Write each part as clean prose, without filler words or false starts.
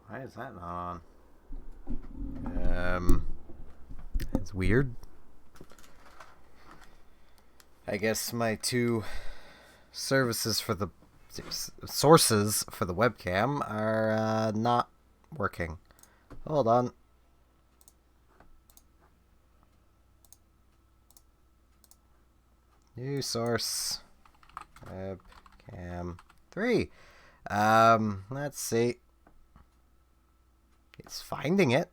Why is that not on? It's weird. I guess my two services for the sources for the webcam are not working. Hold on. New source. Webcam 3. Let's see. It's finding it.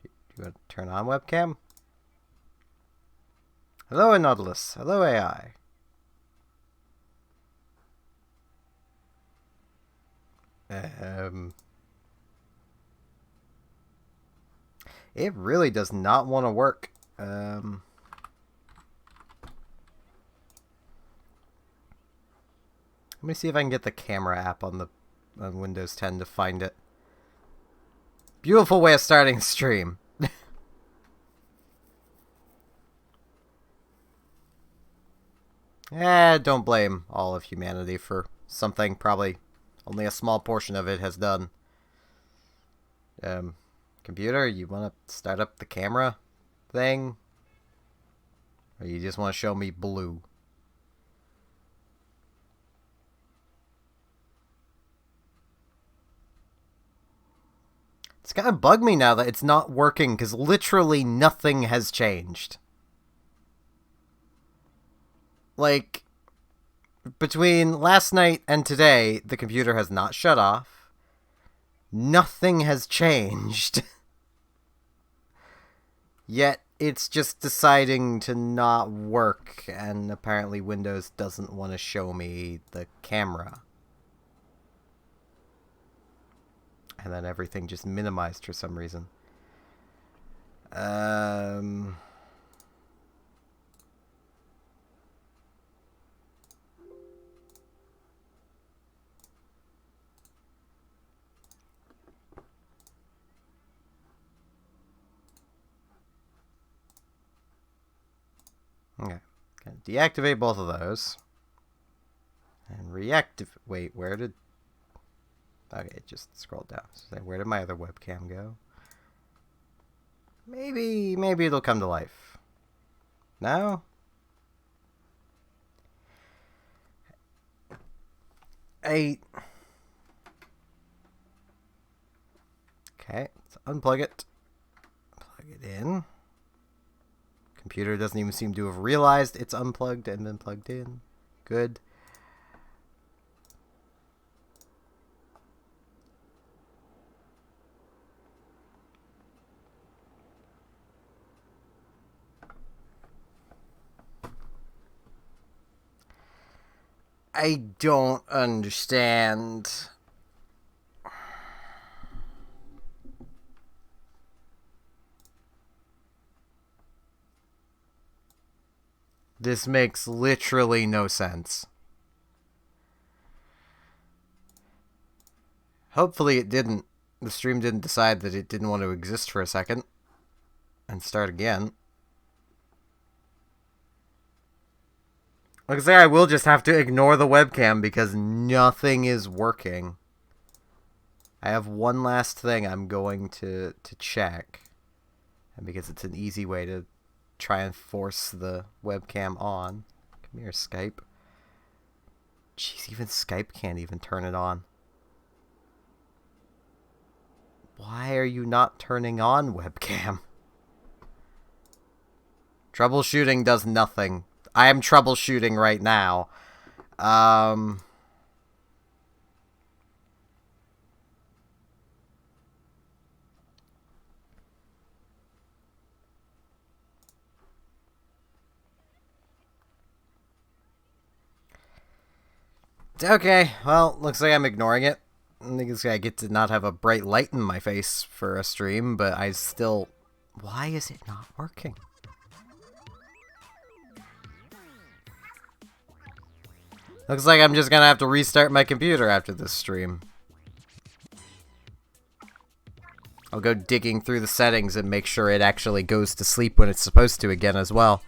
Do you want to turn on webcam? Hello, Nautilus. Hello, AI. It really does not want to work. Let me see if I can get the camera app on Windows 10 to find it. Beautiful way of starting a stream. Don't blame all of humanity for something probably only a small portion of it has done. Computer, you want to start up the camera thing? Or you just want to show me blue? It's kind of bugged me now that it's not working because literally nothing has changed. Like, between last night and today, the computer has not shut off. Nothing has changed. Yet, it's just deciding to not work, and apparently Windows doesn't want to show me the camera. And then everything just minimized for some reason. Okay. Gonna deactivate both of those. And reactivate. Wait, where did... Okay, just scroll down. So where did my other webcam go? Maybe it'll come to life. No? Okay, let's unplug it. Plug it in. Computer doesn't even seem to have realized it's unplugged and been plugged in. Good. I don't understand. This makes literally no sense. Hopefully it didn't. The stream didn't decide that it didn't want to exist for a second. And start again. Like I say, I will just have to ignore the webcam because nothing is working. I have one last thing I'm going to check. And because it's an easy way to try and force the webcam on. Come here, Skype. Jeez, even Skype can't even turn it on. Why are you not turning on webcam? Troubleshooting does nothing. I am troubleshooting right now. Okay, well, looks like I'm ignoring it. I think I get to not have a bright light in my face for a stream, but I still... Why is it not working? Looks like I'm just gonna have to restart my computer after this stream. I'll go digging through the settings and make sure it actually goes to sleep when it's supposed to again as well.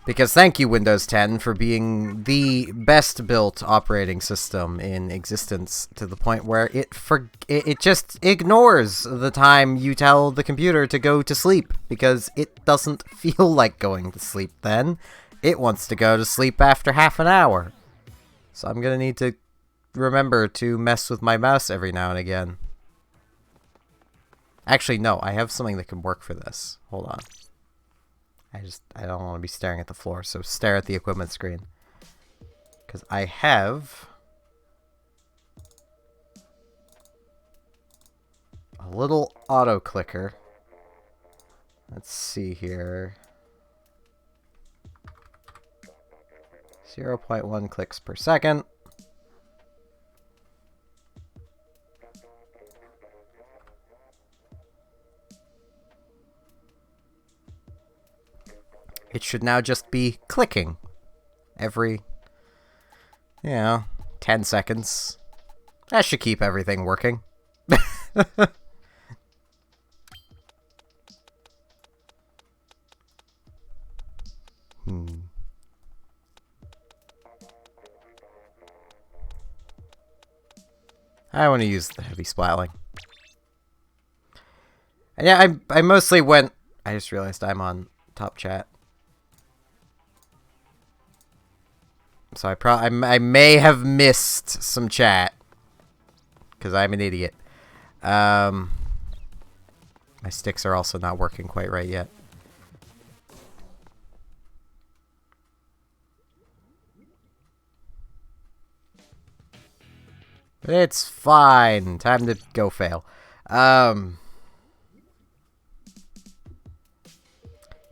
Because thank you, Windows 10, for being the best built operating system in existence, to the point where it just ignores the time you tell the computer to go to sleep, because it doesn't feel like going to sleep then. It wants to go to sleep after half an hour. So I'm gonna need to remember to mess with my mouse every now and again. Actually, no, I have something that can work for this. Hold on. I don't want to be staring at the floor, so stare at the equipment screen. Because I have a little auto clicker. Let's see here. 0.1 clicks per second. It should now just be clicking every, 10 seconds. That should keep everything working. I want to use the heavy splatling. And yeah, I mostly went... I just realized I'm on top chat. So I may have missed some chat. Because I'm an idiot. My sticks are also not working quite right yet. It's fine. Time to go fail.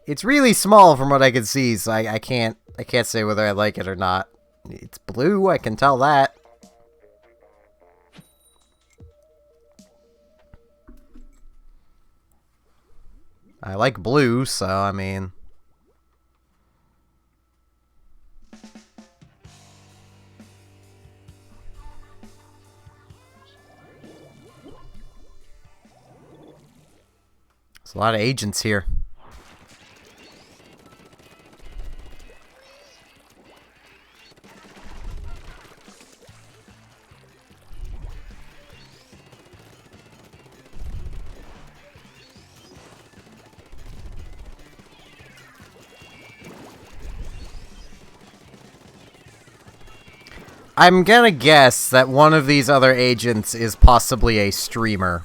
It's really small from what I can see, so I can't say whether I like it or not. It's blue, I can tell that. I like blue, so I mean... There's a lot of agents here. I'm gonna guess that one of these other agents is possibly a streamer.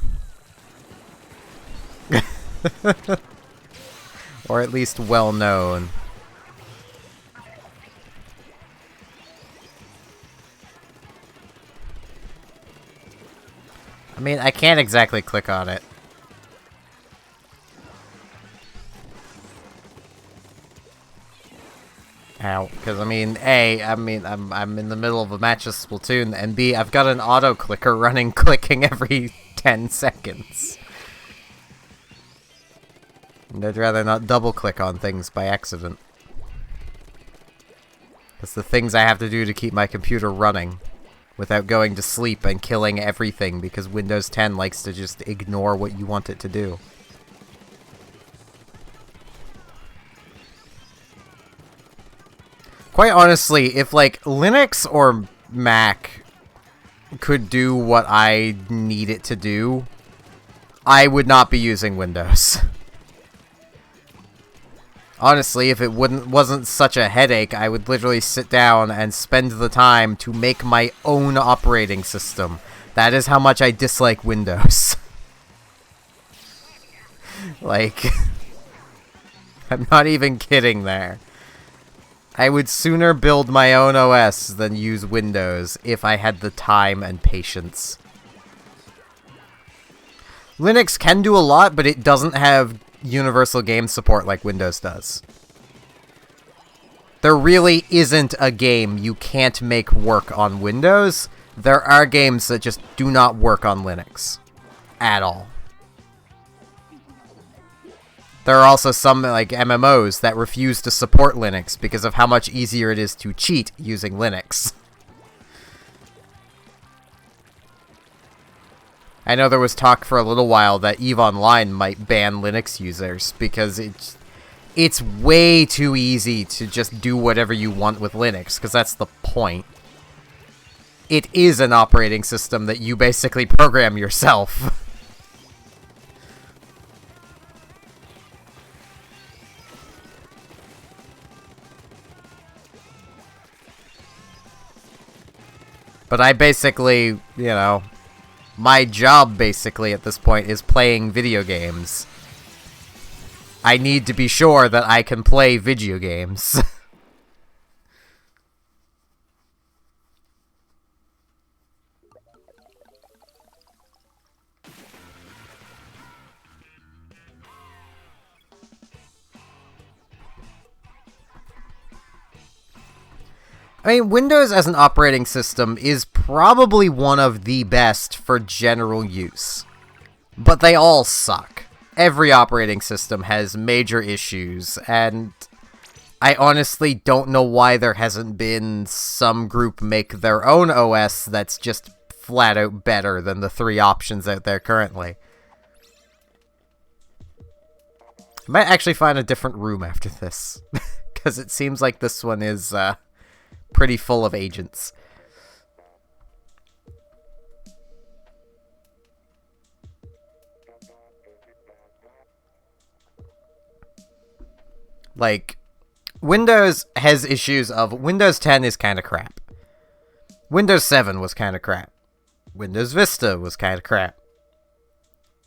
Or at least well known. I mean, I can't exactly click on it. Ow. Because, I mean, A, I'm in the middle of a match of Splatoon, and B, I've got an auto clicker running, clicking every 10 seconds. And I'd rather not double click on things by accident. That's the things I have to do to keep my computer running without going to sleep and killing everything, because Windows 10 likes to just ignore what you want it to do. Quite honestly, if like Linux or Mac could do what I need it to do, I would not be using Windows. Honestly, if it wasn't such a headache, I would literally sit down and spend the time to make my own operating system. That is how much I dislike Windows. Like, I'm not even kidding there. I would sooner build my own OS than use Windows if I had the time and patience. Linux can do a lot, but it doesn't have universal game support like Windows does. There really isn't a game you can't make work on Windows. There are games that just do not work on Linux. At all. There are also some, like, MMOs that refuse to support Linux because of how much easier it is to cheat using Linux. I know there was talk for a little while that EVE Online might ban Linux users because it's way too easy to just do whatever you want with Linux, because that's the point. It is an operating system that you basically program yourself. But I basically, you know, my job basically at this point is playing video games. I need to be sure that I can play video games. I mean, Windows as an operating system is probably one of the best for general use. But they all suck. Every operating system has major issues, and I honestly don't know why there hasn't been some group make their own OS that's just flat out better than the 3 options out there currently. I might actually find a different room after this, because it seems like this one is, pretty full of agents. Like, Windows has issues of Windows 10 is kind of crap. Windows 7 was kind of crap. Windows Vista was kind of crap.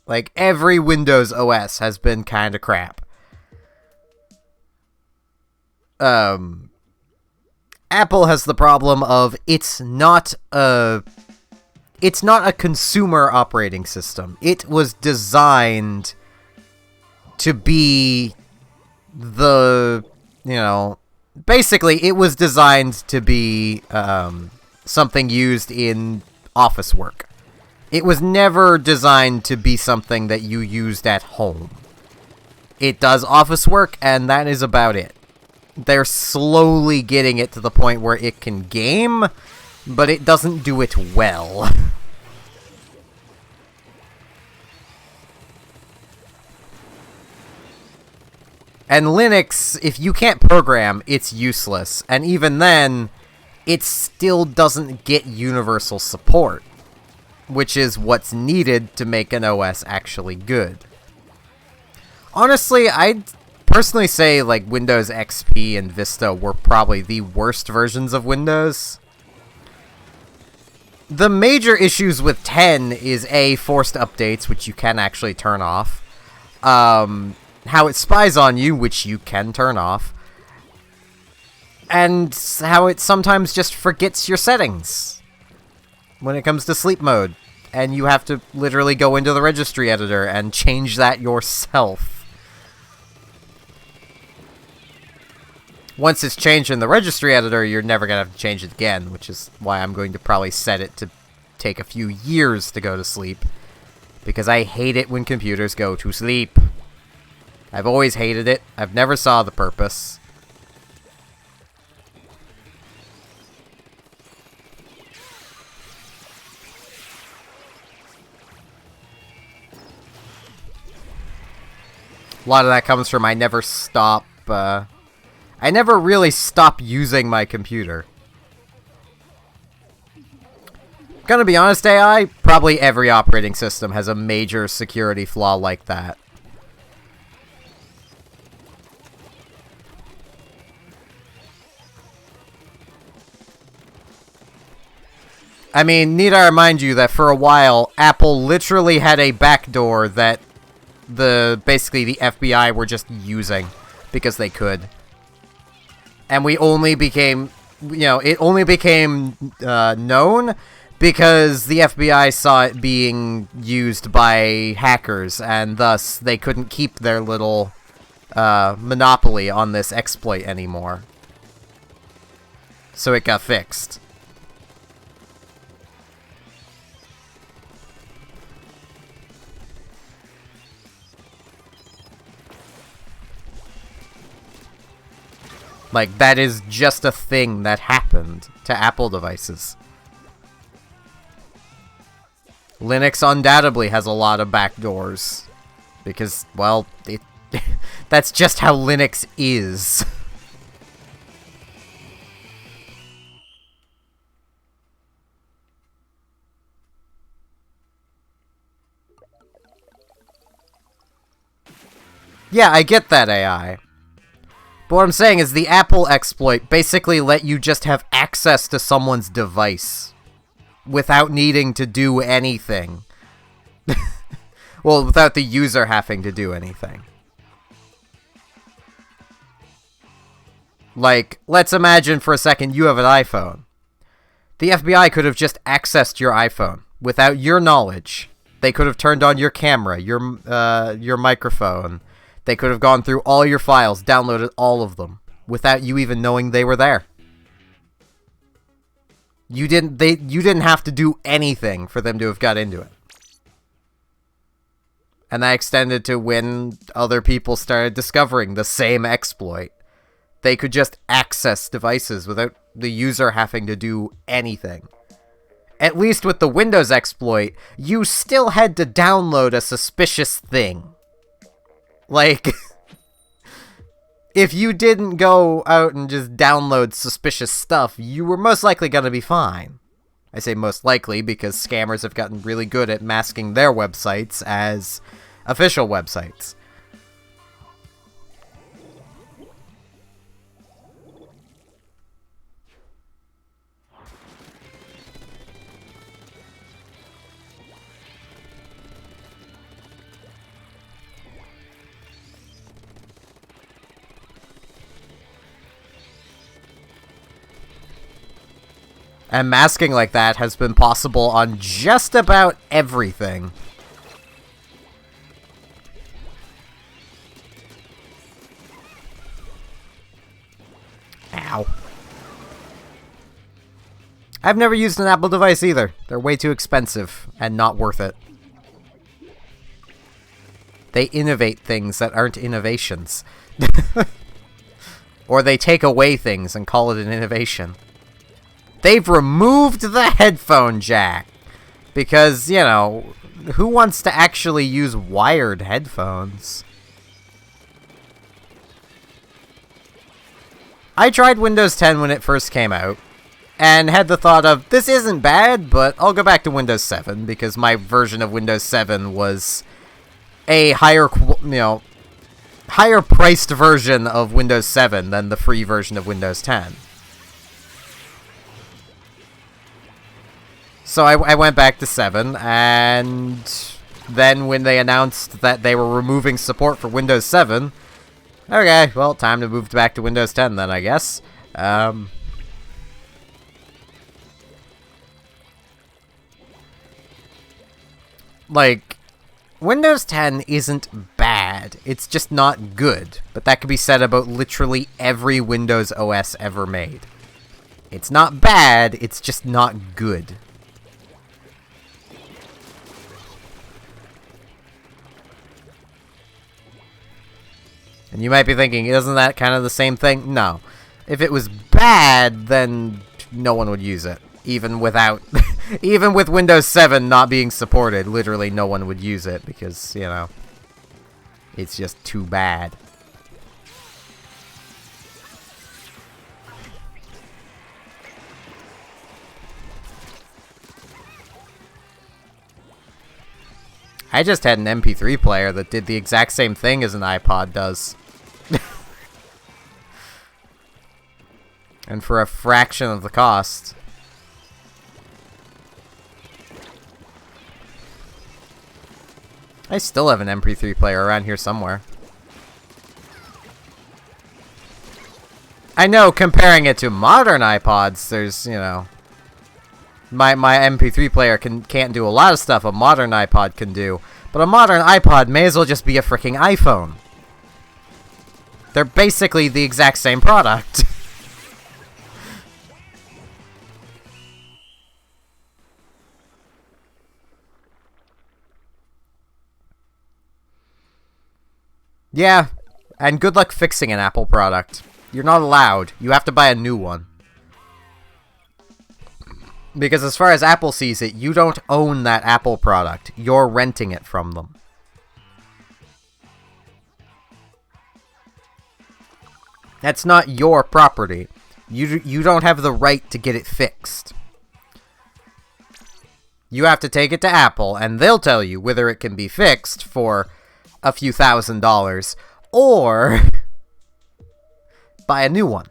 Like, every Windows OS has been kind of crap. Apple has the problem of it's not a consumer operating system. It was designed to be the, you know, basically it was designed to be something used in office work. It was never designed to be something that you used at home. It does office work, and that is about it. They're slowly getting it to the point where it can game, but it doesn't do it well. And Linux, if you can't program, it's useless. And even then, it still doesn't get universal support, which is what's needed to make an OS actually good. Honestly, I'd personally say, like, Windows XP and Vista were probably the worst versions of Windows. The major issues with 10 is forced updates, which you can actually turn off. How it spies on you, which you can turn off. And how it sometimes just forgets your settings when it comes to sleep mode. And you have to literally go into the registry editor and change that yourself. Once it's changed in the registry editor, you're never going to have to change it again, which is why I'm going to probably set it to take a few years to go to sleep. Because I hate it when computers go to sleep. I've always hated it. I've never saw the purpose. A lot of that comes from I never really stop using my computer. Gonna be honest, AI, probably every operating system has a major security flaw like that. I mean, need I remind you that for a while, Apple literally had a backdoor that basically the FBI were just using because they could. And we only became, it only became known because the FBI saw it being used by hackers, and thus they couldn't keep their little monopoly on this exploit anymore. So it got fixed. Like, that is just a thing that happened to Apple devices. Linux undoubtedly has a lot of backdoors. Because, well, That's just how Linux is. Yeah, I get that AI. But what I'm saying is the Apple exploit basically let you just have access to someone's device without needing to do anything. Well, without the user having to do anything. Like, let's imagine for a second you have an iPhone. The FBI could have just accessed your iPhone without your knowledge. They could have turned on your camera, your microphone. They could have gone through all your files, downloaded all of them, without you even knowing they were there. You didn't have to do anything for them to have got into it. And that extended to when other people started discovering the same exploit. They could just access devices without the user having to do anything. At least with the Windows exploit, you still had to download a suspicious thing. Like, if you didn't go out and just download suspicious stuff, you were most likely going to be fine. I say most likely because scammers have gotten really good at masking their websites as official websites. And masking like that has been possible on just about everything. Ow. I've never used an Apple device either. They're way too expensive and not worth it. They innovate things that aren't innovations. Or they take away things and call it an innovation. They've removed the headphone jack. Because, you know, who wants to actually use wired headphones? I tried Windows 10 when it first came out, and had the thought of, this isn't bad, but I'll go back to Windows 7, because my version of Windows 7 was a higher priced version of Windows 7 than the free version of Windows 10. So I went back to 7, and then when they announced that they were removing support for Windows 7, okay, well, time to move back to Windows 10 then, I guess. Like, Windows 10 isn't bad, it's just not good, but that could be said about literally every Windows OS ever made. It's not bad, it's just not good. And you might be thinking, isn't that kind of the same thing? No. If it was bad, then no one would use it. Even without... even with Windows 7 not being supported, literally no one would use it because, you know, it's just too bad. I just had an MP3 player that did the exact same thing as an iPod does. And for a fraction of the cost. I still have an MP3 player around here somewhere. I know, comparing it to modern iPods, there's, you know... My MP3 player can't do a lot of stuff a modern iPod can do. But a modern iPod may as well just be a freaking iPhone. They're basically the exact same product. Yeah, and good luck fixing an Apple product. You're not allowed. You have to buy a new one. Because as far as Apple sees it, you don't own that Apple product. You're renting it from them. That's not your property. You don't have the right to get it fixed. You have to take it to Apple, and they'll tell you whether it can be fixed for a few $1,000s, or buy a new one.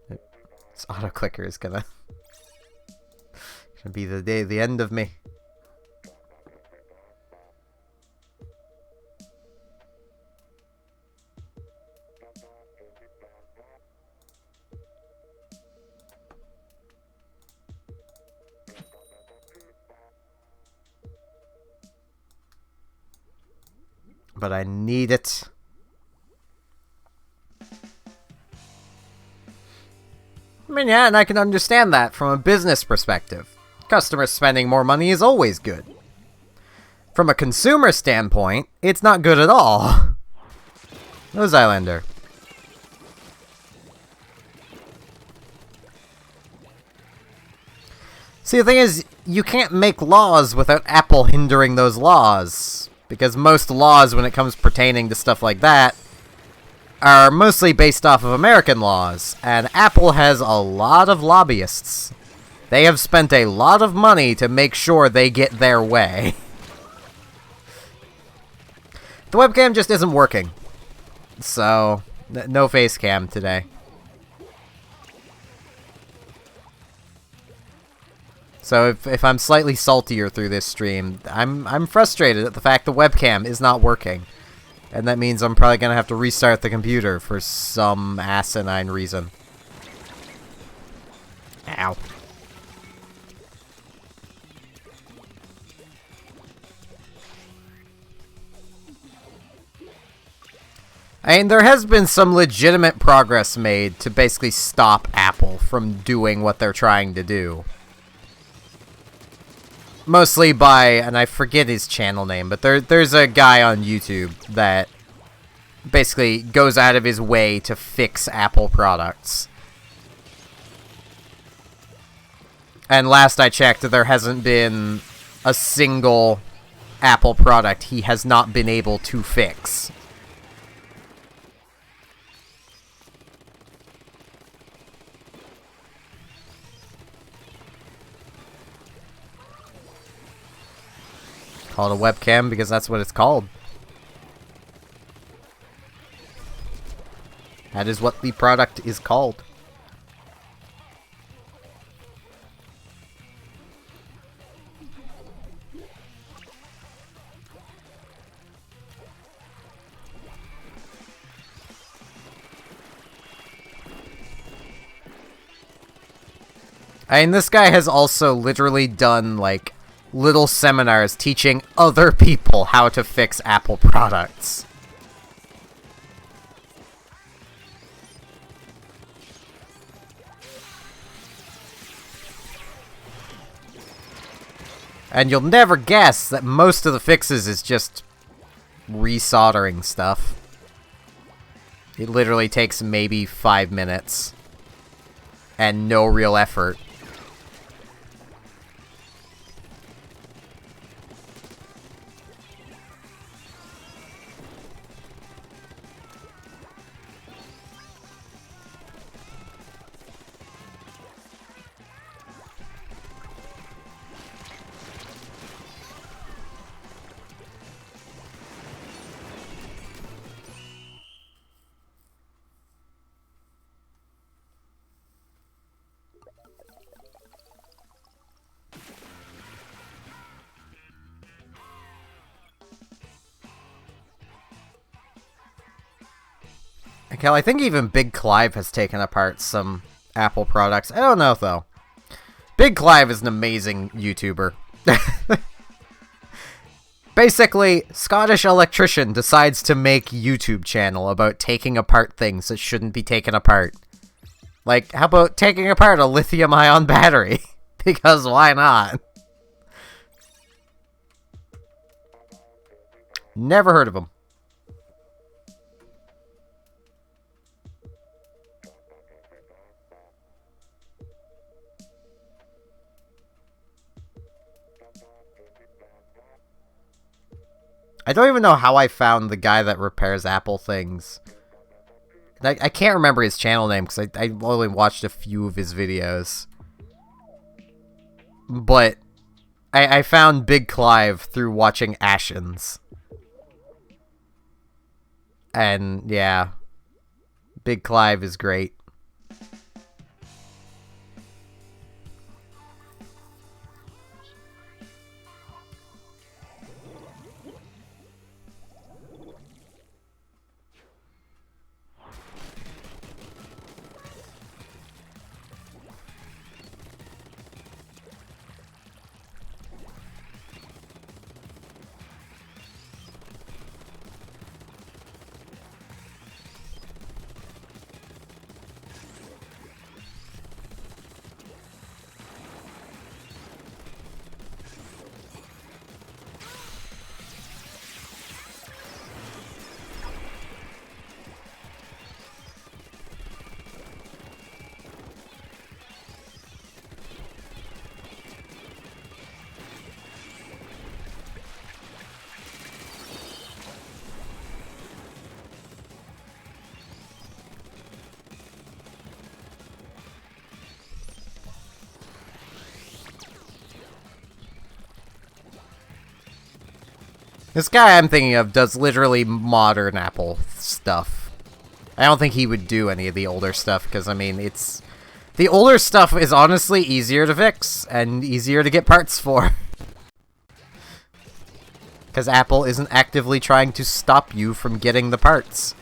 This auto-clicker is gonna be the end of me. But I need it. I mean, yeah, and I can understand that from a business perspective. Customers spending more money is always good. From a consumer standpoint, it's not good at all. Nose Islander. See, the thing is, you can't make laws without Apple hindering those laws. Because most laws, when it comes pertaining to stuff like that, are mostly based off of American laws. And Apple has a lot of lobbyists. They have spent a lot of money to make sure they get their way. The webcam just isn't working. So, no face cam today. So if I'm slightly saltier through this stream, I'm frustrated at the fact the webcam is not working. And that means I'm probably going to have to restart the computer for some asinine reason. Ow. I mean, there has been some legitimate progress made to basically stop Apple from doing what they're trying to do. Mostly by, and I forget his channel name, but there's a guy on YouTube that basically goes out of his way to fix Apple products. And last I checked, there hasn't been a single Apple product he has not been able to fix. Call it a webcam because that's what it's called. That is what the product is called. I mean, this guy has also literally done, like, little seminars teaching other people how to fix Apple products. And you'll never guess that most of the fixes is just resoldering stuff. It literally takes maybe 5 minutes. And no real effort. Hell, I think even Big Clive has taken apart some Apple products. I don't know, though. Big Clive is an amazing YouTuber. Basically, Scottish electrician decides to make YouTube channel about taking apart things that shouldn't be taken apart. Like, how about taking apart a lithium-ion battery? Because why not? Never heard of him. I don't even know how I found the guy that repairs Apple things. I can't remember his channel name because I only watched a few of his videos. But I found Big Clive through watching Ashens. And yeah, Big Clive is great. This guy I'm thinking of does literally modern Apple stuff. I don't think he would do any of the older stuff, because, I mean, it's... The older stuff is honestly easier to fix, and easier to get parts for. Because Apple isn't actively trying to stop you from getting the parts.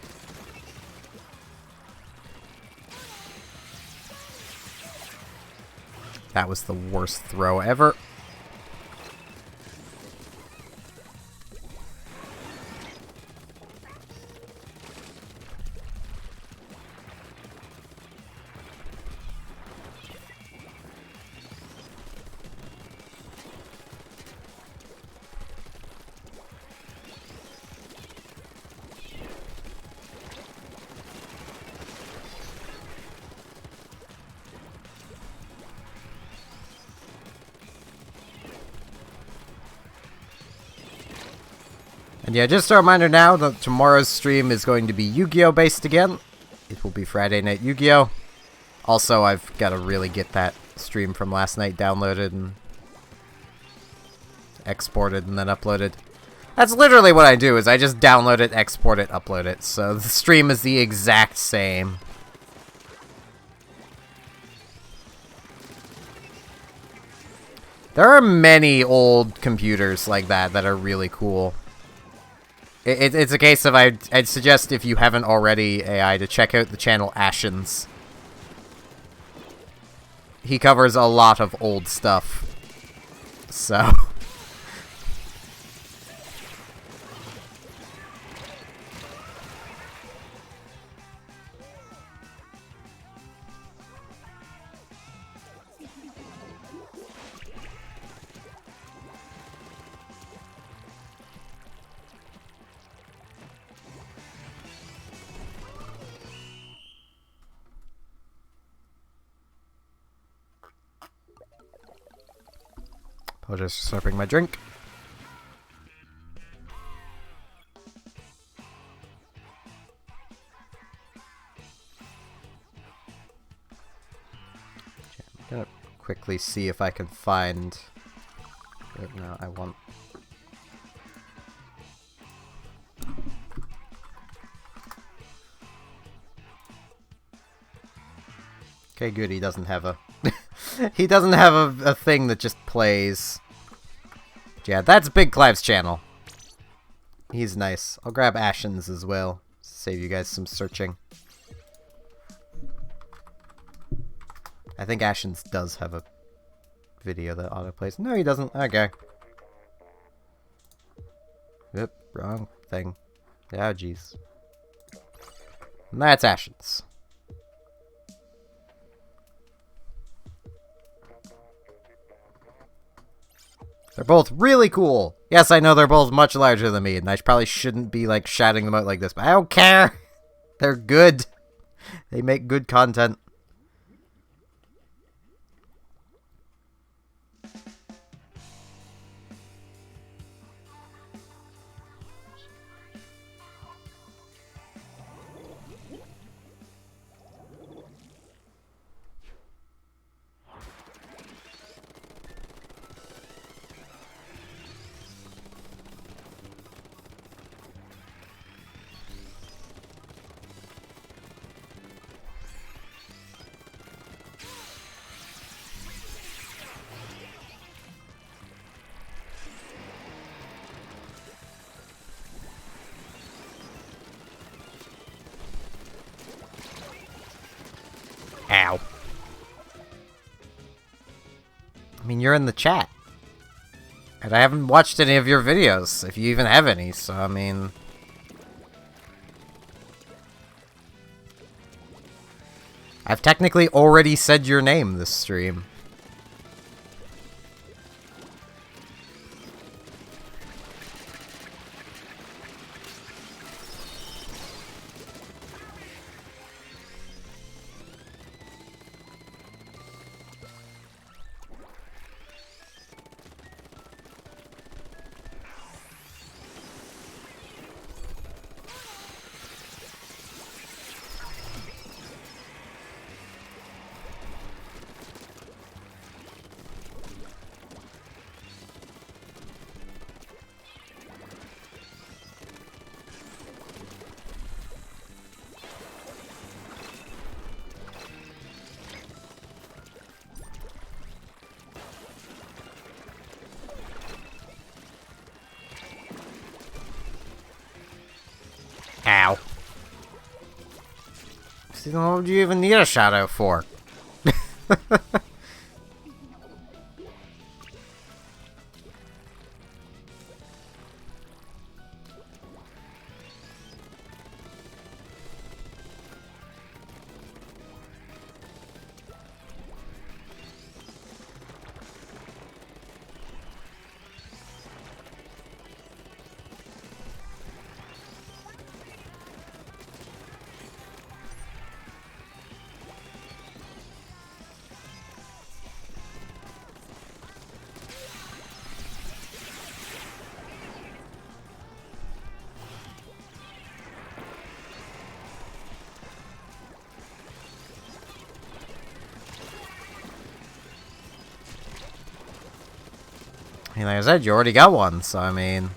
That was the worst throw ever. And yeah, just a reminder now that tomorrow's stream is going to be Yu-Gi-Oh! Based again. It will be Friday Night Yu-Gi-Oh! Also, I've got to really get that stream from last night downloaded and exported and then uploaded. That's literally what I do, is I just download it, export it, upload it. So the stream is the exact same. There are many old computers like that that are really cool. It's a case of I'd suggest, if you haven't already, AI, to check out the channel Ashens. He covers a lot of old stuff. So... Apologize for slurping my drink. I'm gonna quickly see if I can find... No, I want... Okay, good, he doesn't have a... he doesn't have a thing that just plays. Yeah, that's Big Clive's channel. He's nice. I'll grab Ashens as well. Save you guys some searching. I think Ashens does have a video that autoplays. No, he doesn't. Okay. Yep, wrong thing. Oh, jeez. And that's Ashens. They're both really cool. Yes, I know they're both much larger than me, and I probably shouldn't be, like, shouting them out like this, but I don't care! They're good. They make good content. I mean, you're in the chat. And I haven't watched any of your videos, if you even have any, so I mean... I've technically already said your name this stream. Ow. See, what would you even need a shadow for? I mean, like I said, you already got one, so I mean...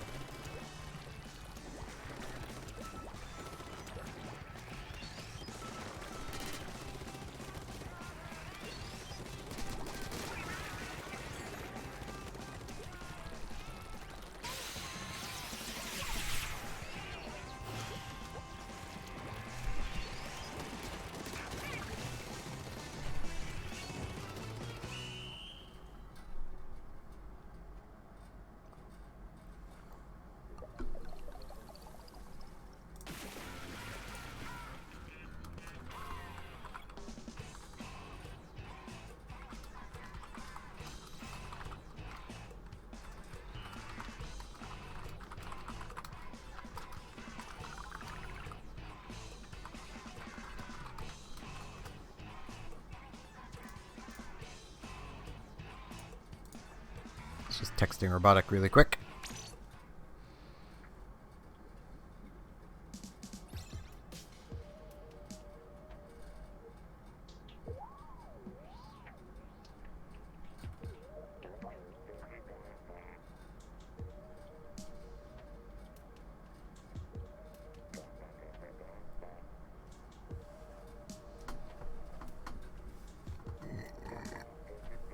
Just texting robotic really quick.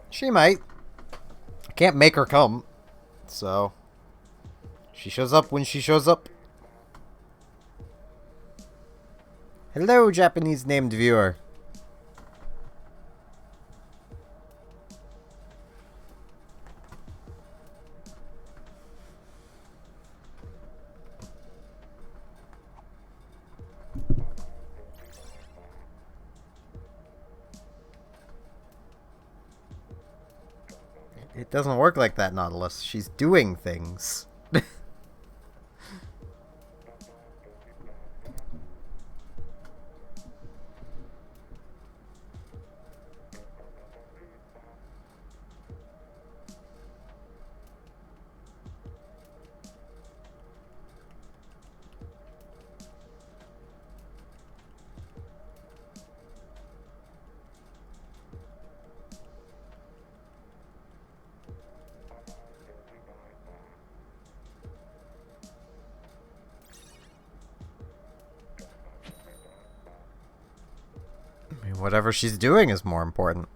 She might. I can't make her come. So, she shows up when she shows up. Hello, Japanese named viewer. It doesn't work like that, Nautilus. She's doing things. Whatever she's doing is more important.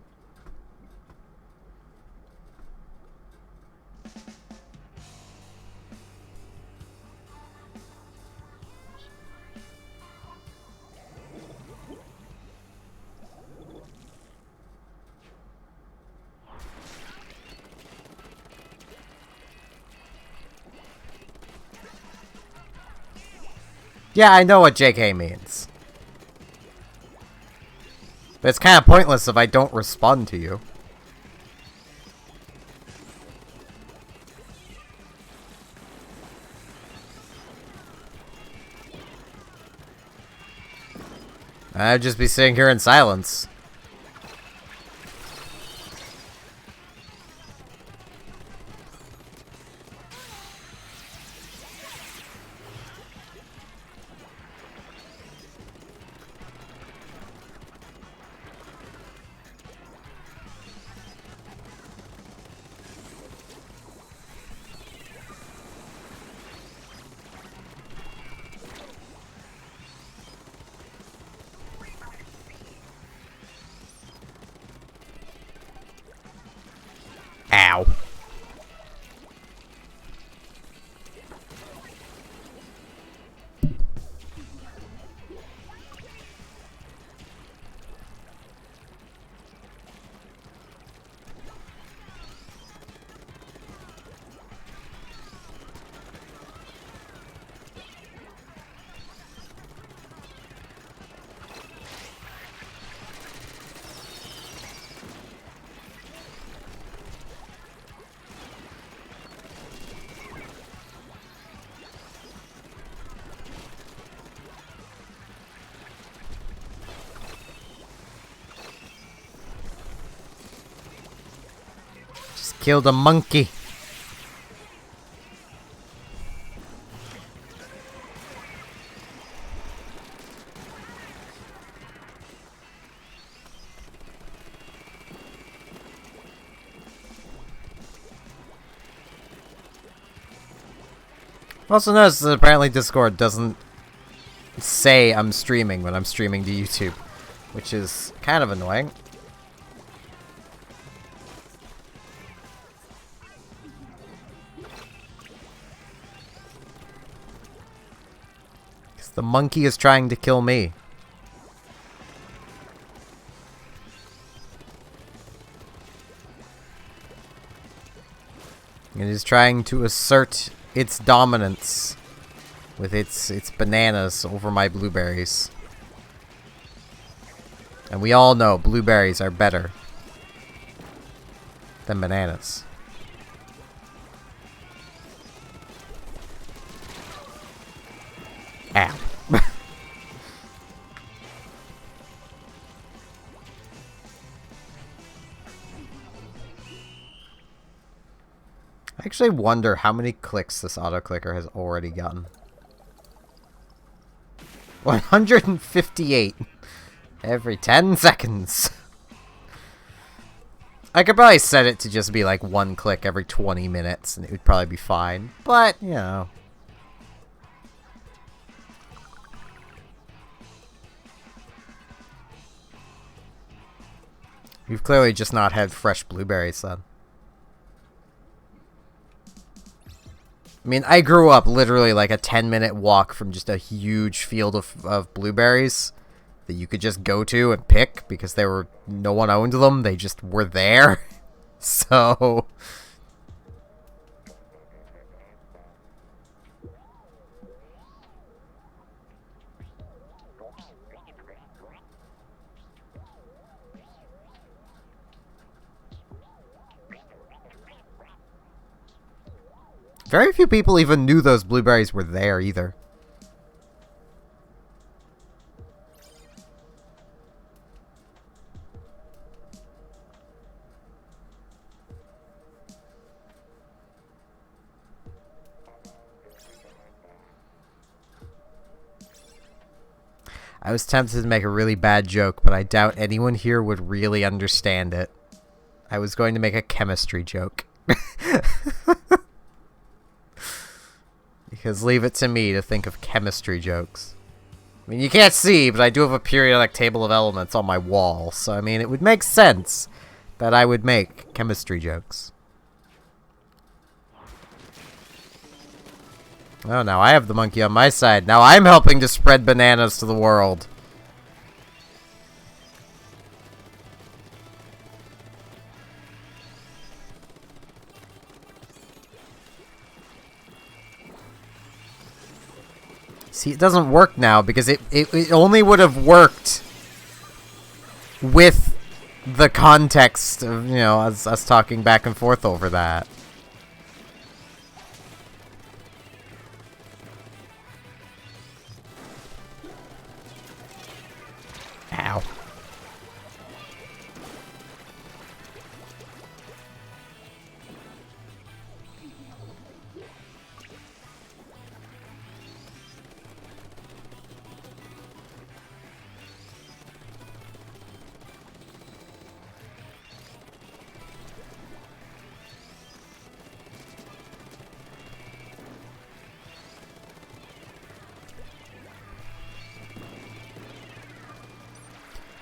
Yeah, I know what JK means. But it's kind of pointless if I don't respond to you. I'd just be sitting here in silence. Ow. Just killed a monkey. Also notice that apparently Discord doesn't say I'm streaming when I'm streaming to YouTube, which is kind of annoying. Because the monkey is trying to kill me. It is trying to assert its dominance with its bananas over my blueberries. And we all know blueberries are better than bananas. Ow. I actually wonder how many clicks this auto-clicker has already gotten. 158 every 10 seconds. I could probably set it to just be like 1 click every 20 minutes and it would probably be fine. But, you know. You've clearly just not had fresh blueberries then. I mean, I grew up literally like a 10-minute walk from just a huge field of blueberries that you could just go to and pick because no one owned them. They just were there. So very few people even knew those blueberries were there either. I was tempted to make a really bad joke, but I doubt anyone here would really understand it. I was going to make a chemistry joke. Because leave it to me to think of chemistry jokes. I mean, you can't see, but I do have a periodic table of elements on my wall, so I mean, it would make sense that I would make chemistry jokes. Oh, now I have the monkey on my side. Now I'm helping to spread bananas to the world. See, it doesn't work now because it only would have worked with the context of, you know, us talking back and forth over that. Ow.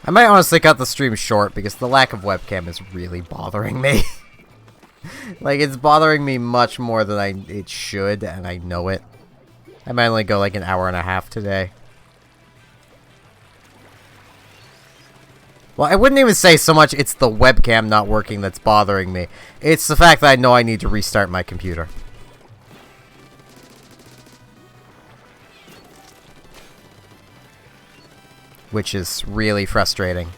I might honestly cut the stream short because the lack of webcam is really bothering me. Like, it's bothering me much more than it should, and I know it. I might only go like an hour and a half today. Well, I wouldn't even say so much it's the webcam not working that's bothering me. It's the fact that I know I need to restart my computer. Which is really frustrating.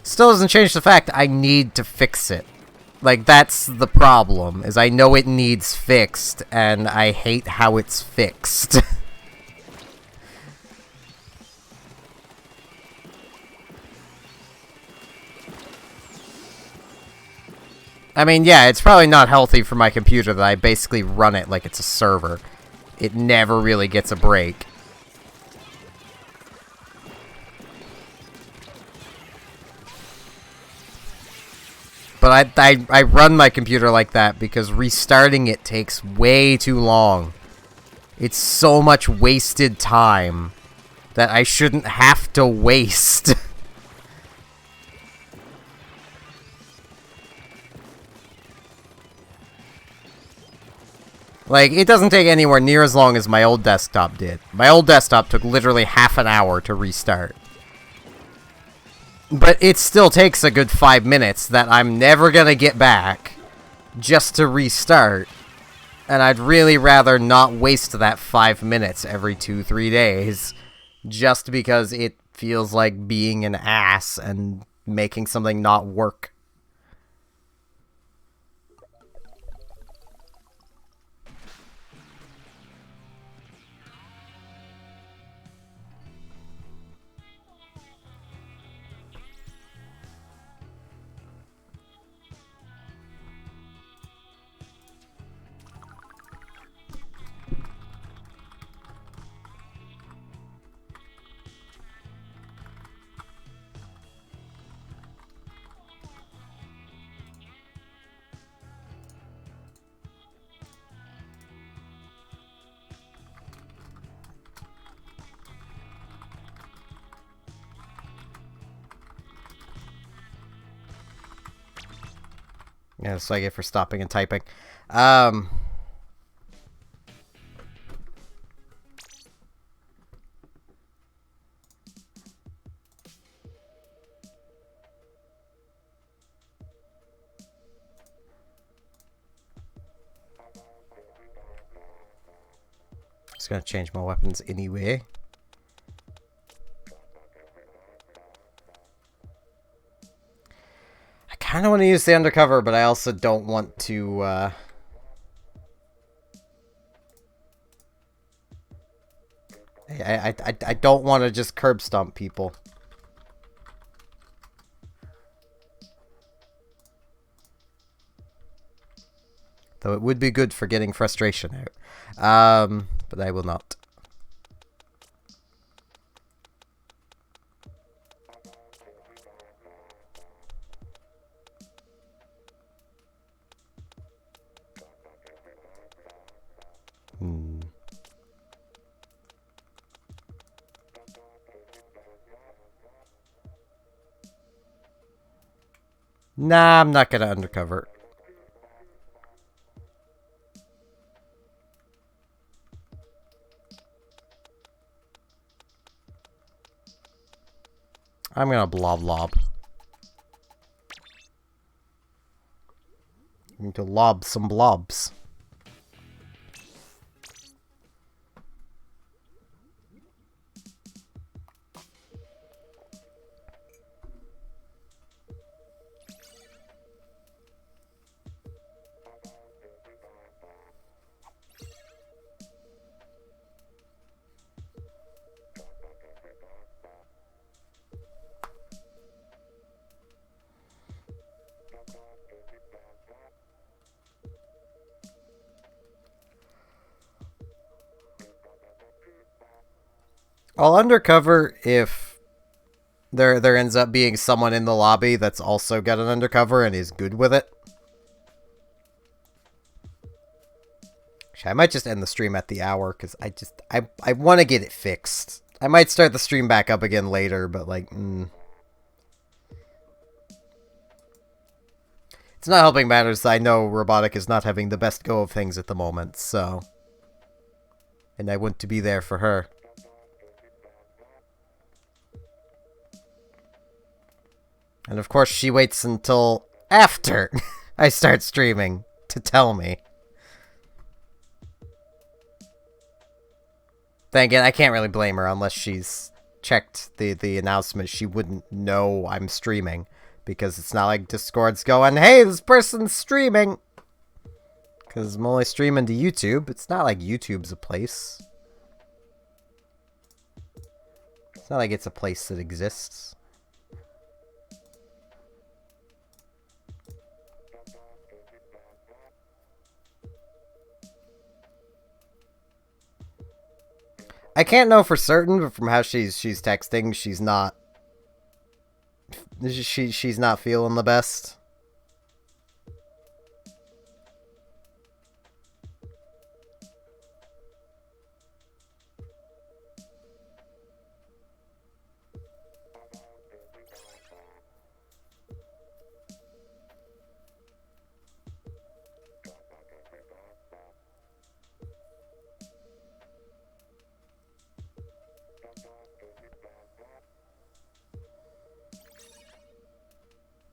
Still doesn't change the fact I need to fix it. Like, that's the problem, is I know it needs fixed, and I hate how it's fixed. I mean, yeah, it's probably not healthy for my computer that I basically run it like it's a server. It never really gets a break. But I run my computer like that because restarting it takes way too long. It's so much wasted time that I shouldn't have to waste. Like, it doesn't take anywhere near as long as my old desktop did. My old desktop took literally half an hour to restart. But it still takes a good 5 minutes that I'm never gonna get back just to restart. And I'd really rather not waste that 5 minutes every 2-3 days just because it feels like being an ass and making something not work. Yeah, that's what I get for stopping and typing. Just gonna change my weapons anyway. I kind of want to use the undercover, but I also don't want to, I don't want to just curb stomp people. Though it would be good for getting frustration out. But I will not. Nah, I'm not gonna undercover. I'm gonna blob. I need to lob some blobs. I'll undercover if there ends up being someone in the lobby that's also got an undercover and is good with it. Actually, I might just end the stream at the hour because I want to get it fixed. I might start the stream back up again later, but like, it's not helping matters. I know Robotic is not having the best go of things at the moment, so, and I want to be there for her. And of course, she waits until after I start streaming to tell me. Then again, I can't really blame her unless she's checked the announcement. She wouldn't know I'm streaming because it's not like Discord's going, "Hey, this person's streaming." Because I'm only streaming to YouTube. It's not like YouTube's a place. It's not like it's a place that exists. I can't know for certain, but from how she's texting, she's not feeling the best.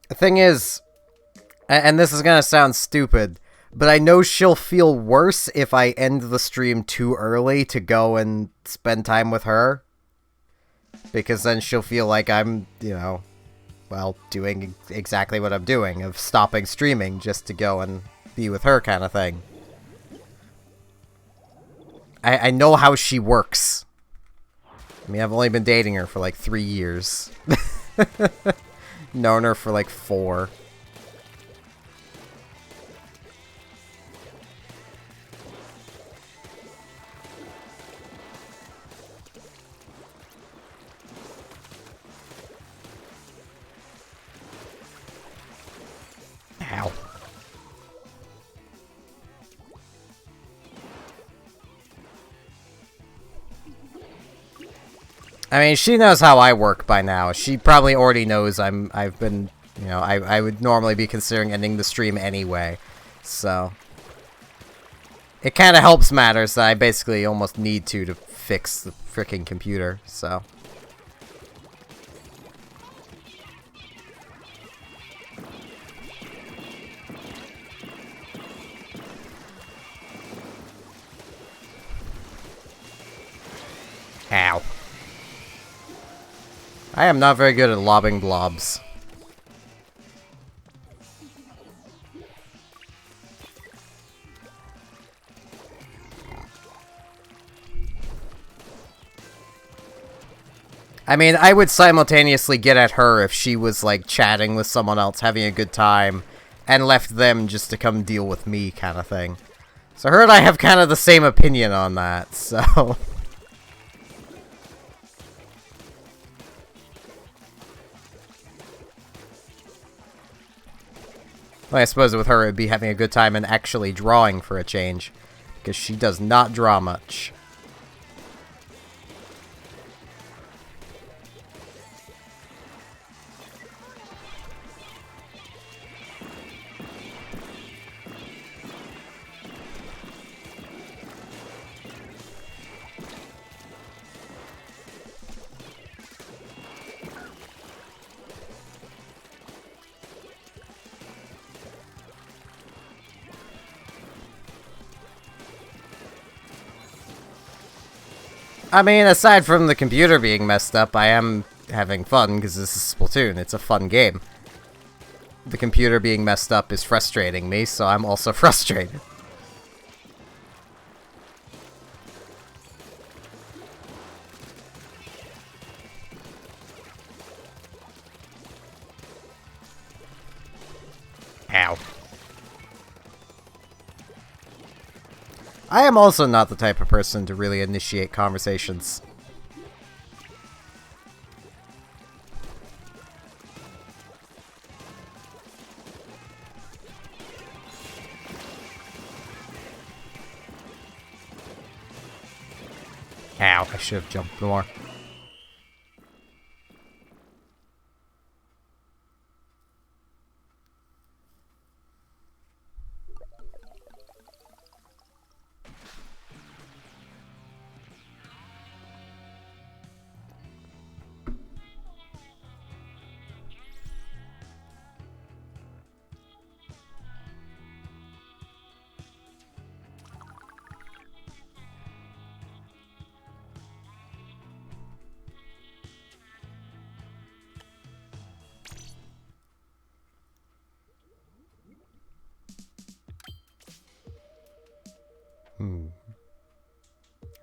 The thing is, and this is gonna sound stupid, but I know she'll feel worse if I end the stream too early to go and spend time with her. Because then she'll feel like I'm, you know, well, doing exactly what I'm doing, of stopping streaming just to go and be with her kind of thing. I know how she works. I mean, I've only been dating her for like 3 years. Known her for like 4. Ow. I mean, she knows how I work by now. She probably already knows I've been, you know, I would normally be considering ending the stream anyway. So it kind of helps matters that I basically almost need to fix the freaking computer, so. Ow. I am not very good at lobbing blobs. I mean, I would simultaneously get at her if she was, like, chatting with someone else, having a good time, and left them just to come deal with me, kind of thing. So her and I have kind of the same opinion on that, so... Well, I suppose with her, it would be having a good time and actually drawing for a change. Because she does not draw much. I mean, aside from the computer being messed up, I am having fun because this is Splatoon. It's a fun game. The computer being messed up is frustrating me, so I'm also frustrated. Ow. I am also not the type of person to really initiate conversations. Ow, I should have jumped more.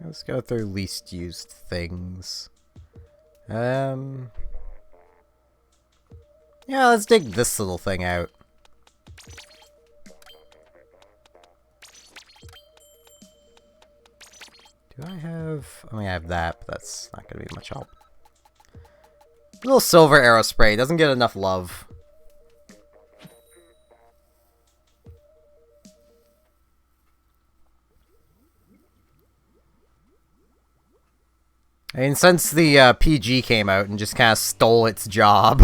Let's go through least used things. Yeah, let's dig this little thing out. Do I have... I mean, I have that, but that's not gonna be much help. Little silver arrow spray doesn't get enough love. I mean, since the PG came out and just kind of stole its job.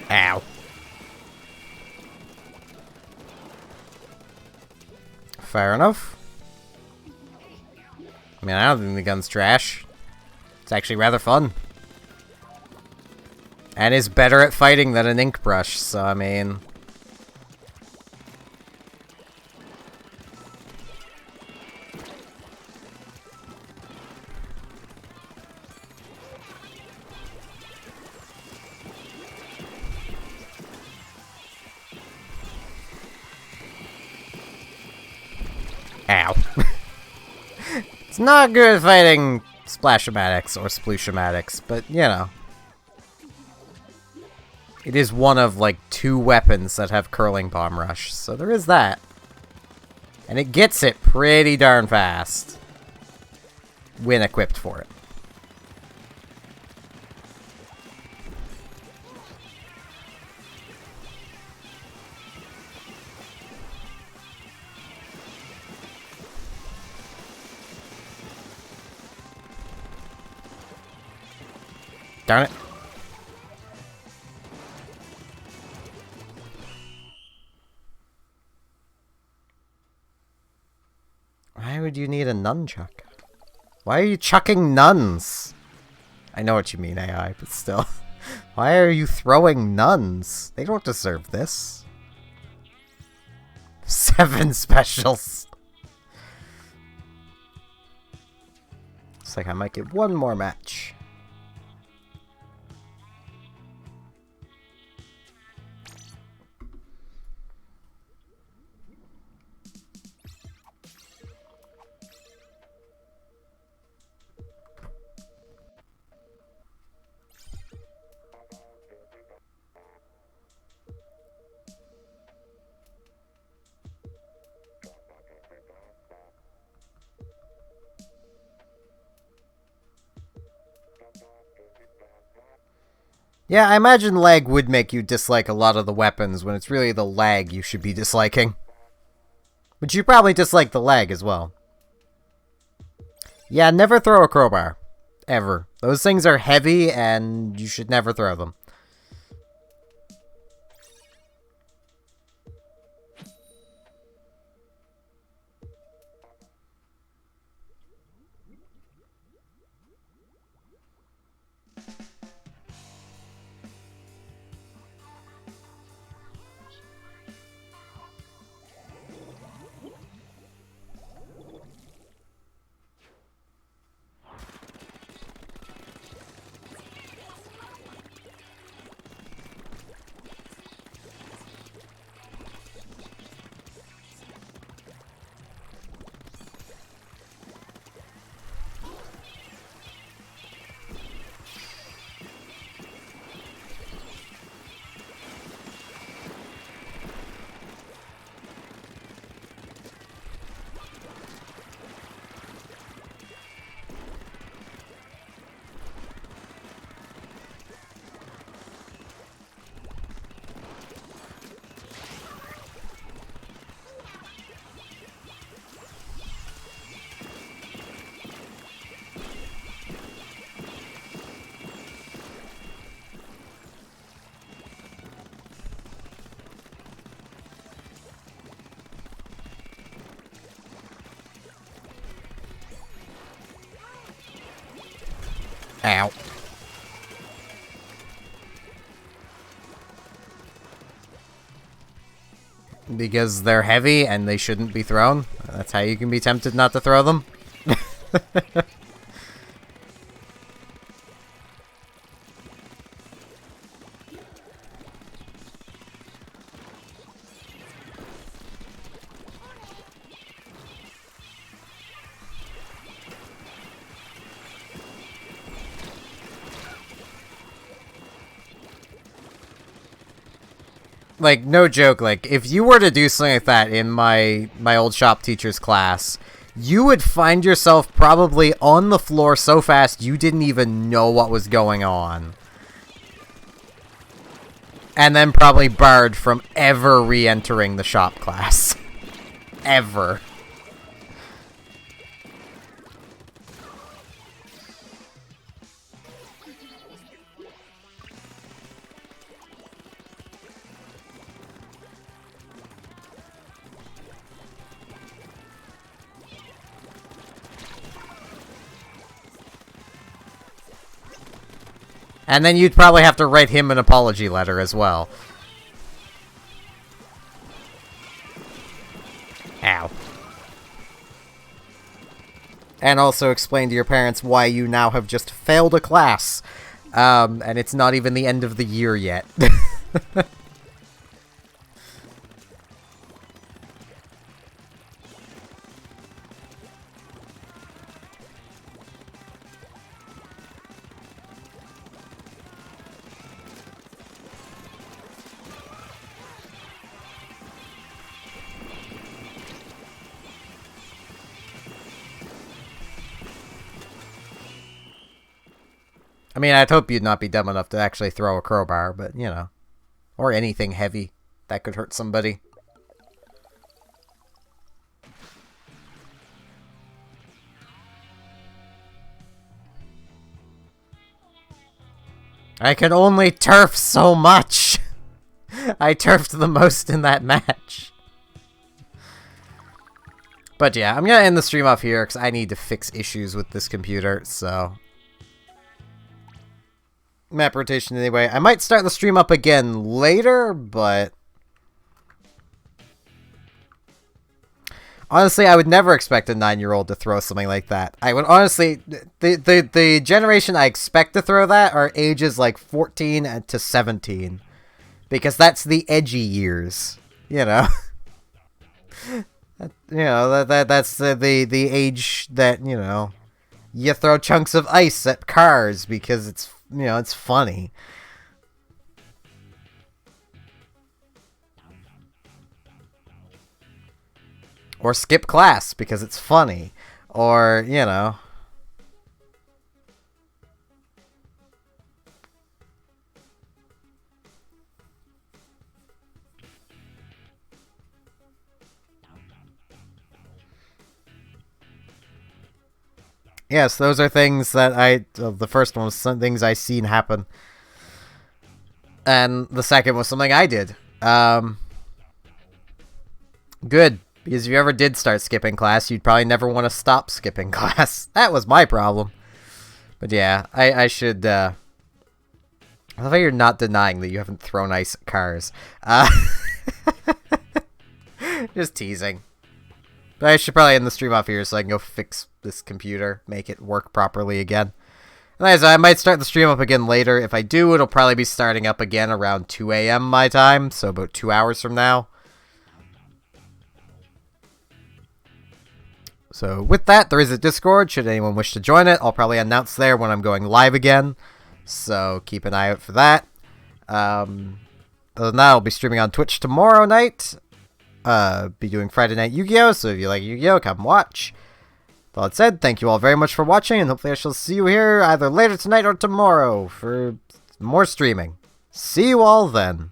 Ow. Fair enough. I mean, I don't think the gun's trash. It's actually rather fun. And is better at fighting than an ink brush, so I mean... Ow. It's not good at fighting Splashamatics or Splooshamatics, but, you know. It is one of, like, 2 weapons that have Curling Palm Rush, so there is that. And it gets it pretty darn fast. When equipped for it. Darn it. Why would you need a nunchuck? Why are you chucking nuns? I know what you mean, AI, but still. Why are you throwing nuns? They don't deserve this. 7 specials. Looks like I might get one more match. Yeah, I imagine lag would make you dislike a lot of the weapons when it's really the lag you should be disliking. But you probably dislike the lag as well. Yeah, never throw a crowbar. Ever. Those things are heavy and you should never throw them. Ow. Because they're heavy and they shouldn't be thrown? That's how you can be tempted not to throw them? Like, no joke, like, if you were to do something like that in my old shop teacher's class, you would find yourself probably on the floor so fast you didn't even know what was going on. And then probably barred from ever re-entering the shop class. Ever. And then you'd probably have to write him an apology letter as well. Ow. And also explain to your parents why you now have just failed a class. And it's not even the end of the year yet. I mean, I'd hope you'd not be dumb enough to actually throw a crowbar, but, you know. Or anything heavy that could hurt somebody. I can only turf so much. I turfed the most in that match. But yeah, I'm gonna end the stream off here because I need to fix issues with this computer, so... Map rotation anyway. I might start the stream up again later, but... Honestly, I would never expect a 9-year-old to throw something like that. I would honestly... The generation I expect to throw that are ages like 14 to 17. Because that's the edgy years, you know? You know, that's the age that, you know, you throw chunks of ice at cars because it's, you know, it's funny. Or skip class because it's funny. Or, you know... Yes, those are things that the first one was some things I seen happen. And the second was something I did. Good. Because if you ever did start skipping class, you'd probably never want to stop skipping class. That was my problem. But yeah, I should, I love how you're not denying that you haven't thrown ice at cars. Just teasing. But I should probably end the stream off here so I can go fix this computer, make it work properly again. Anyways, I might start the stream up again later. If I do, it'll probably be starting up again around 2 a.m. my time, so about 2 hours from now. So with that, there is a Discord. Should anyone wish to join it, I'll probably announce there when I'm going live again. So keep an eye out for that. Other than that, I'll be streaming on Twitch tomorrow night. Be doing Friday Night Yu-Gi-Oh! So if you like Yu-Gi-Oh! Come watch. With all that said, thank you all very much for watching, and hopefully I shall see you here either later tonight or tomorrow for more streaming. See you all then.